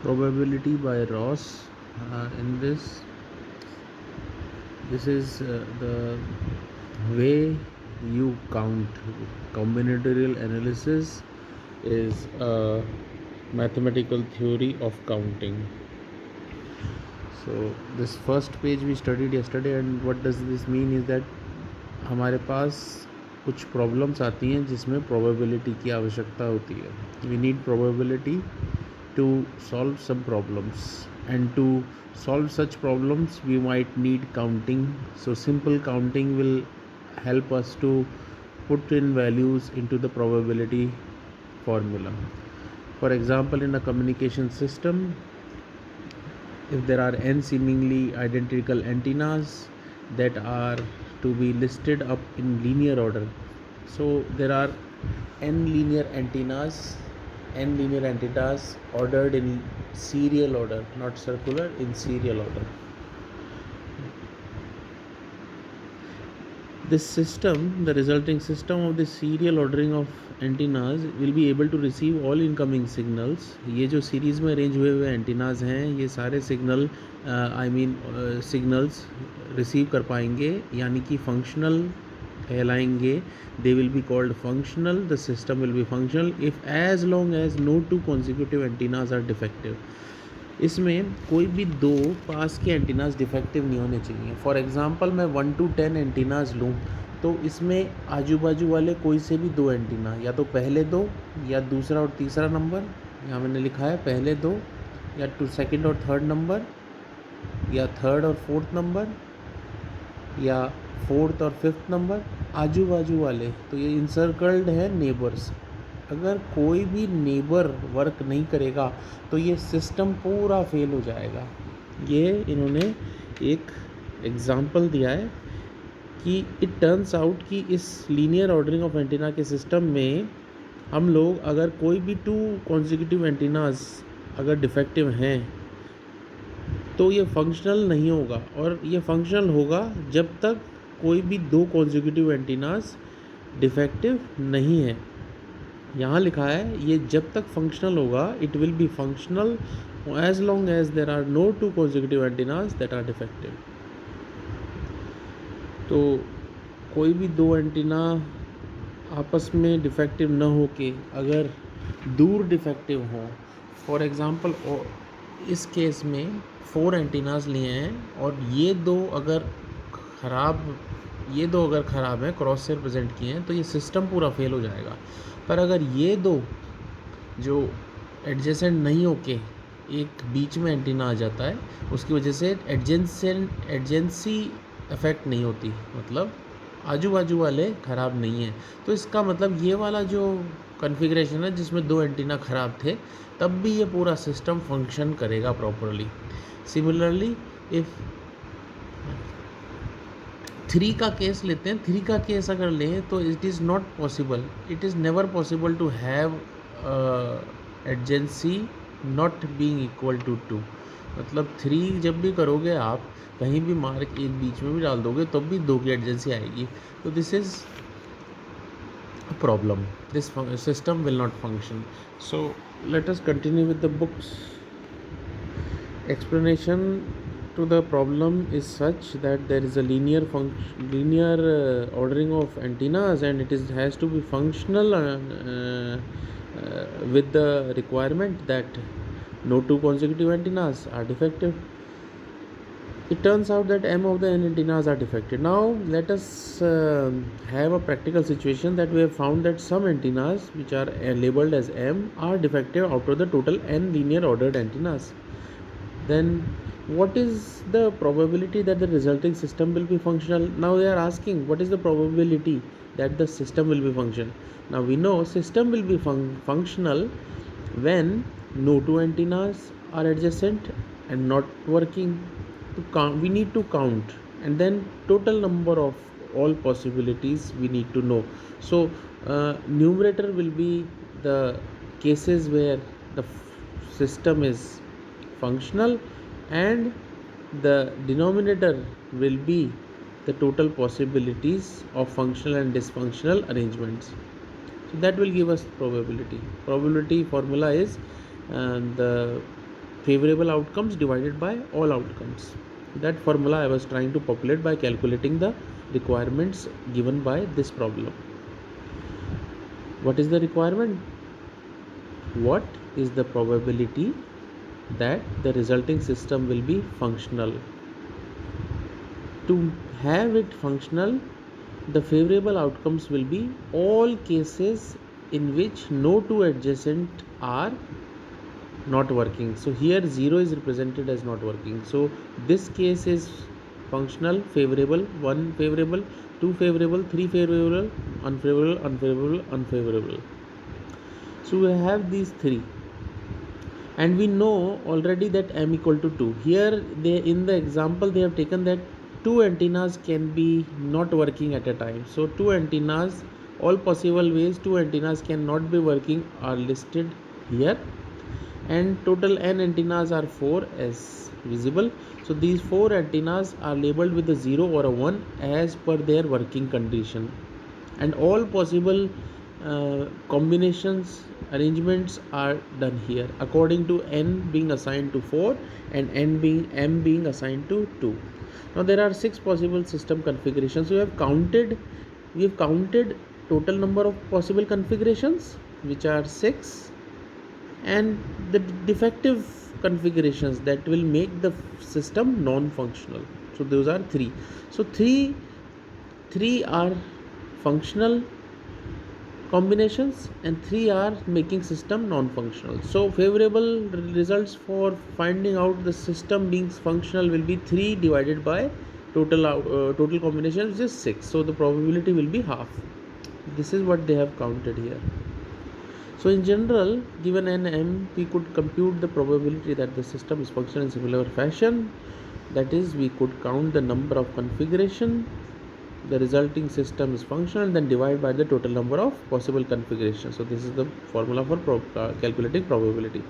probability by Ross. In this is the way you count. Combinatorial analysis is a mathematical theory of counting. So this first page we studied yesterday, and what does this mean is that हमारे पास कुछ problems आती हैं जिसमें probability की आवश्यकता होती है. We need probability to solve some problems, and to solve such problems we might need counting. So simple counting will help us to put in values into the probability formula. For example, in a communication system, if there are n seemingly identical antennas that are to be listed up in linear order, so there are n linear antennas ordered in serial order, not circular, in serial order. This system, the resulting system of the serial ordering of antennas, will be able to receive all incoming signals. ये जो series में arrange हुए हुए antennas हैं, ये सारे signal signals receive कर पाएंगे, यानी कि फंक्शनल कहलाएंगे. They will be called functional. The system will be functional if as long as no two consecutive antennas are defective. इसमें कोई भी दो पास के एंटीनाज डिफेक्टिव नहीं होने चाहिए. फॉर एग्जांपल मैं 1 to 10 एंटीनाज लूँ, तो इसमें आजू बाजू वाले कोई से भी दो एंटीना, या तो पहले दो या दूसरा और तीसरा नंबर, यहाँ मैंने लिखा है पहले दो, या सेकंड और थर्ड नंबर, या थर्ड और फोर्थ नंबर, या फोर्थ और फिफ्थ नंबर, आजू बाजू वाले, तो ये इंसर्कल्ड है नेबर्स. अगर कोई भी नेबर वर्क नहीं करेगा तो ये सिस्टम पूरा फेल हो जाएगा. ये इन्होंने एक एग्ज़ाम्पल दिया है कि इट टर्न्स आउट कि इस लीनियर ऑर्डरिंग ऑफ एंटीना के सिस्टम में हम लोग अगर कोई भी टू कॉन्सिक्यूटिव एंटीनाज अगर डिफेक्टिव हैं तो ये फंक्शनल नहीं होगा. और ये फंक्शनल होगा जब तक कोई भी दो कॉन्सिक्यूटिव एंटीनाज डिफेक्टिव नहीं है. यहाँ लिखा है ये जब तक फंक्शनल होगा, it will be functional as long as there are no two consecutive antennas that are defective. तो कोई भी दो एंटीना आपस में डिफेक्टिव न हो के अगर दूर डिफेक्टिव हों, फॉर एग्ज़ाम्पल इस केस में 4 एंटीनाज लिए हैं और ये दो अगर ख़राब हैं, क्रॉस से रिप्रेजेंट किए हैं, तो ये सिस्टम पूरा फेल हो जाएगा. पर अगर ये दो जो एडजेसेंट नहीं होके एक बीच में एंटीना आ जाता है, उसकी वजह से एडजेंसी इफेक्ट नहीं होती, मतलब आजू बाजू वाले ख़राब नहीं हैं. तो इसका मतलब ये वाला जो कॉन्फ़िगरेशन है जिसमें दो एंटीना ख़राब थे, तब भी ये पूरा सिस्टम फंक्शन करेगा प्रॉपरली. सिमिलरली इफ़ 3 का केस लेते हैं, 3 का केस अगर लें तो it is not possible, it is never possible to have adjacency not being equal to 2. मतलब 3 जब भी करोगे आप, कहीं भी मार्क एक बीच में भी डाल दोगे तब भी 2 की एडजेंसी आएगी. तो this is a problem, this system will not function. So let us continue with the books. Explanation to the problem is such that there is a linear ordering of antennas, and it has to be functional with the requirement that no two consecutive antennas are defective. It turns out that m of the n antennas are defective. Now let us have a practical situation that we have found that some antennas which are labeled as m are defective out of the total n linear ordered antennas. Then what is the probability that the resulting system will be functional? Now they are asking what is the probability that the system will be functional. Now we know system will be functional when no two antennas are adjacent and not working. To count, we need to count, and then total number of all possibilities we need to know. So numerator will be the cases where the system is functional, and the denominator will be the total possibilities of functional and dysfunctional arrangements. So that will give us probability. Probability formula is the favorable outcomes divided by all outcomes. That formula I was trying to populate by calculating the requirements given by this problem. What is the requirement? What is the probability that the resulting system will be functional? To have it functional, the favorable outcomes will be all cases in which no two adjacent are not working. So here 0 is represented as not working. So this case is functional, favorable, 1 favorable, 2 favorable, 3 favorable, unfavorable, unfavorable, unfavorable. So we have these 3, and we know already that m equal to 2. Here they, in the example, they have taken that 2 antennas can be not working at a time. So 2 antennas, all possible ways 2 antennas cannot be working are listed here, and total n antennas are 4 as visible. So these 4 antennas are labeled with a 0 or a 1 as per their working condition, and all possible combinations, arrangements are done here according to n being assigned to 4 and m being assigned to 2. Now there are 6 possible system configurations. We have counted total number of possible configurations, which are 6, and the defective configurations that will make the system non-functional. So those are 3. So three are functional combinations and 3 are making system non-functional. So favorable results for finding out the system being functional will be 3 divided by total combination, which is 6. So the probability will be half. This is what they have counted here. So in general, given n m, we could compute the probability that the system is functional in similar fashion. That is, we could count the number of configuration, the resulting system is functional, and then divide by the total number of possible configurations. So this is the formula for calculating probability.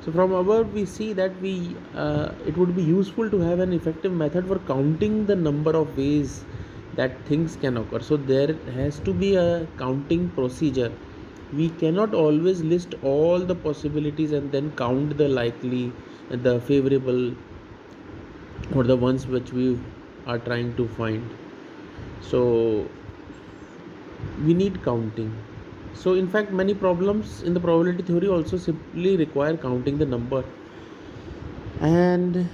So from above we see that it would be useful to have an effective method for counting the number of ways that things can occur. So there has to be a counting procedure. We cannot always list all the possibilities and then count the likely, the favorable, or the ones which we are trying to find. So we need counting. So in fact, many problems in the probability theory also simply require counting the number, and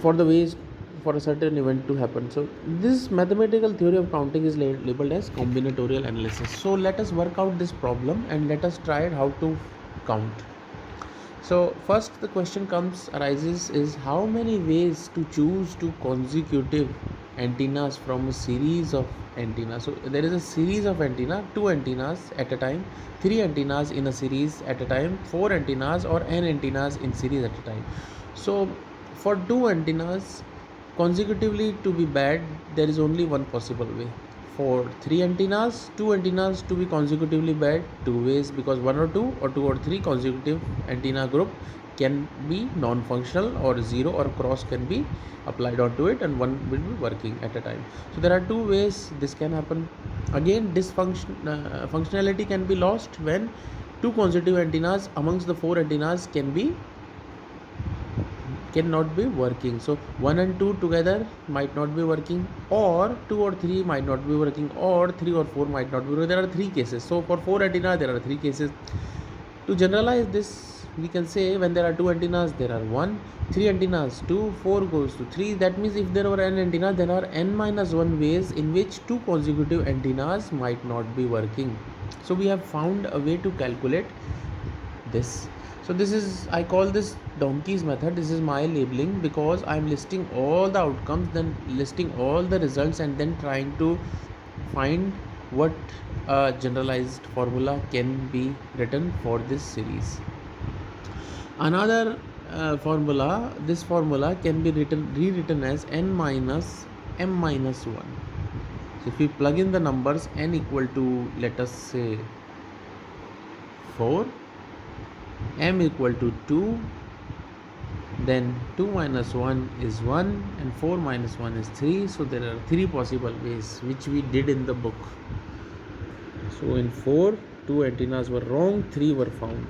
for the ways for a certain event to happen. So this mathematical theory of counting is labeled as combinatorial analysis. So let us work out this problem and let us try how to count. So first the question arises is how many ways to choose two consecutive antennas from a series of antennas. So there is a series of antenna, 2 antennas at a time, 3 antennas in a series at a time, 4 antennas or n antennas in series at a time. So for 2 antennas consecutively to be bad, there is only one possible way. For 3 antennas, 2 antennas to be consecutively bad, 2 ways, because 1 or 2 or 3 consecutive antenna group can be non-functional, or 0 or cross can be applied onto it and one will be working at a time. So there are 2 ways this can happen. Again, functionality can be lost when 2 consecutive antennas amongst the 4 antennas cannot be working. So 1 and 2 together might not be working, or 2 or 3 might not be working, or 3 or 4 might not be working. There are 3 cases. So for 4 antennas there are 3 cases. To generalize this, we can say when there are 2 antennas there are 1, 3 antennas 2, 4 goes to 3. That means if there were n antennas, there are n minus 1 ways in which 2 consecutive antennas might not be working. So we have found a way to calculate this. So this is, I call this donkey's method. This is my labeling, because I am listing all the outcomes, then listing all the results, and then trying to find what a generalized formula can be written for this series. Another formula, this formula can be rewritten as n minus m minus 1. So if we plug in the numbers, n equal to, let us say, 4, m equal to 2, then 2 minus 1 is 1 and 4 minus 1 is 3. So there are 3 possible ways which we did in the book. So in 4, 2 antennas were wrong, 3 were found.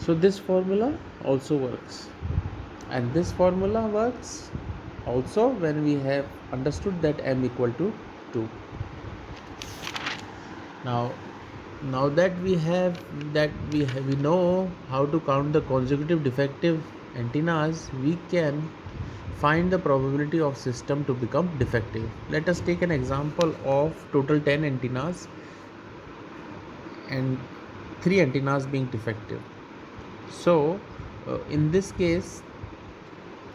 So this formula also works, and this formula works also when we have understood that m equal to 2. Now that we know how to count the consecutive defective antennas, we can find the probability of system to become defective. Let us take an example of total 10 antennas and 3 antennas being defective. So in this case,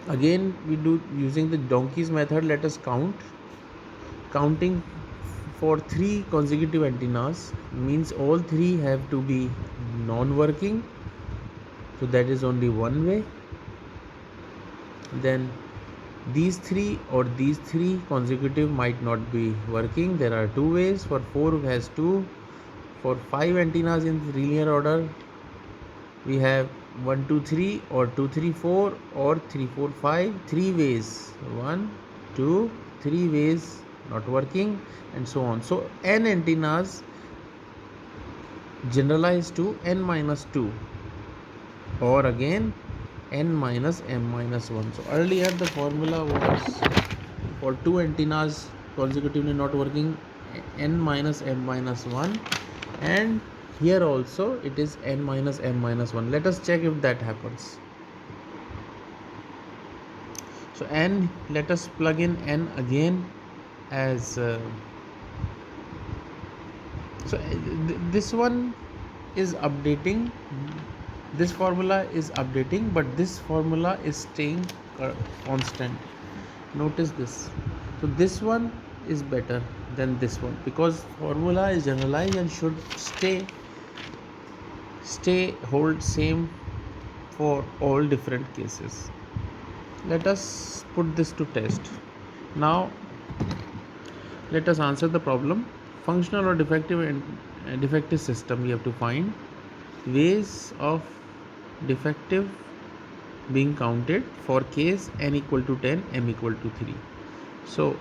again we do using the donkey's method. Let us counting for 3 consecutive antennas means all 3 have to be non-working, so that is only one way. Then these 3 consecutive might not be working, there are 2 ways. For 4 has 2. For 5 antennas in linear order, we have 1 2 3 or 2 3 4 or 3 4 5, 3 ways, 1 2 3 ways not working, and so on. So n antennas generalize to n minus 2, or again n minus m minus 1. So earlier the formula was for 2 antennas consecutively not working, n minus m minus 1, and here also it is n minus m minus 1. Let us check if that happens. So n, let us plug in n again as this one is updating, this formula is updating, but this formula is staying constant. Notice this. So this one is better than this one because formula is generalized and should hold same for all different cases. Let us put this to test. Now let us answer the problem. Functional or defective system, we have to find ways of defective being counted for case n equal to 10, m equal to 3. So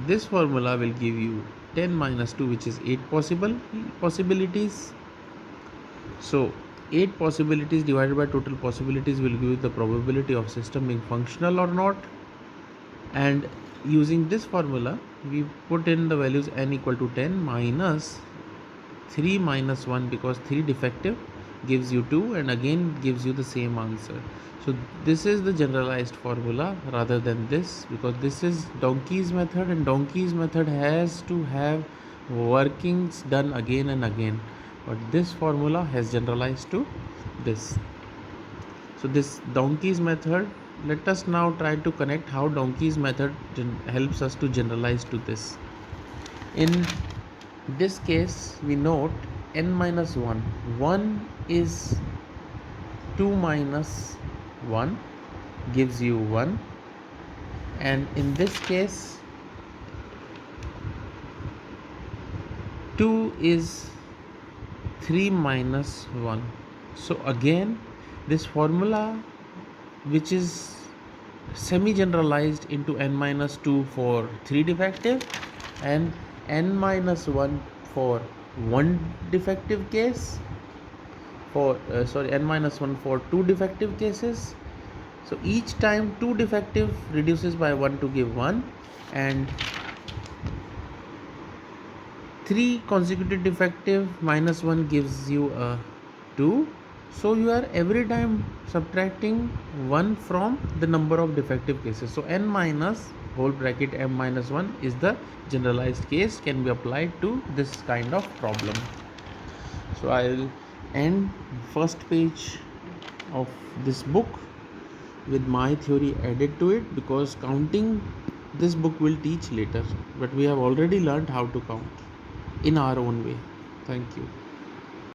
this formula will give you 10 minus 2, which is 8 possibilities. So 8 possibilities divided by total possibilities will give you the probability of system being functional or not. And using this formula, we put in the values n equal to 10 minus 3 minus 1, because 3 defective gives you 2 and again gives you the same answer. So this is the generalized formula rather than this, because this is donkey's method, and donkey's method has to have workings done again and again, but this formula has generalized to this. So this donkey's method, let us now try to connect how donkey's method helps us to generalize to this. In this case, we note n minus 1. 1 is 2 minus 1 gives you 1, and in this case 2 is 3 minus 1. So again this formula, which is semi generalized into n minus 2 for 3 defective and n minus 1 for 1 defective case, for n minus 1 for 2 defective cases. So each time 2 defective reduces by 1 to give 1, and 3 consecutive defective minus 1 gives you a 2. So you are every time subtracting 1 from the number of defective cases. So n minus whole bracket m minus 1 is the generalized case, can be applied to this kind of problem. So I'll end first page of this book with my theory added to it, because counting this book will teach later, but we have already learned how to count in our own way. Thank you.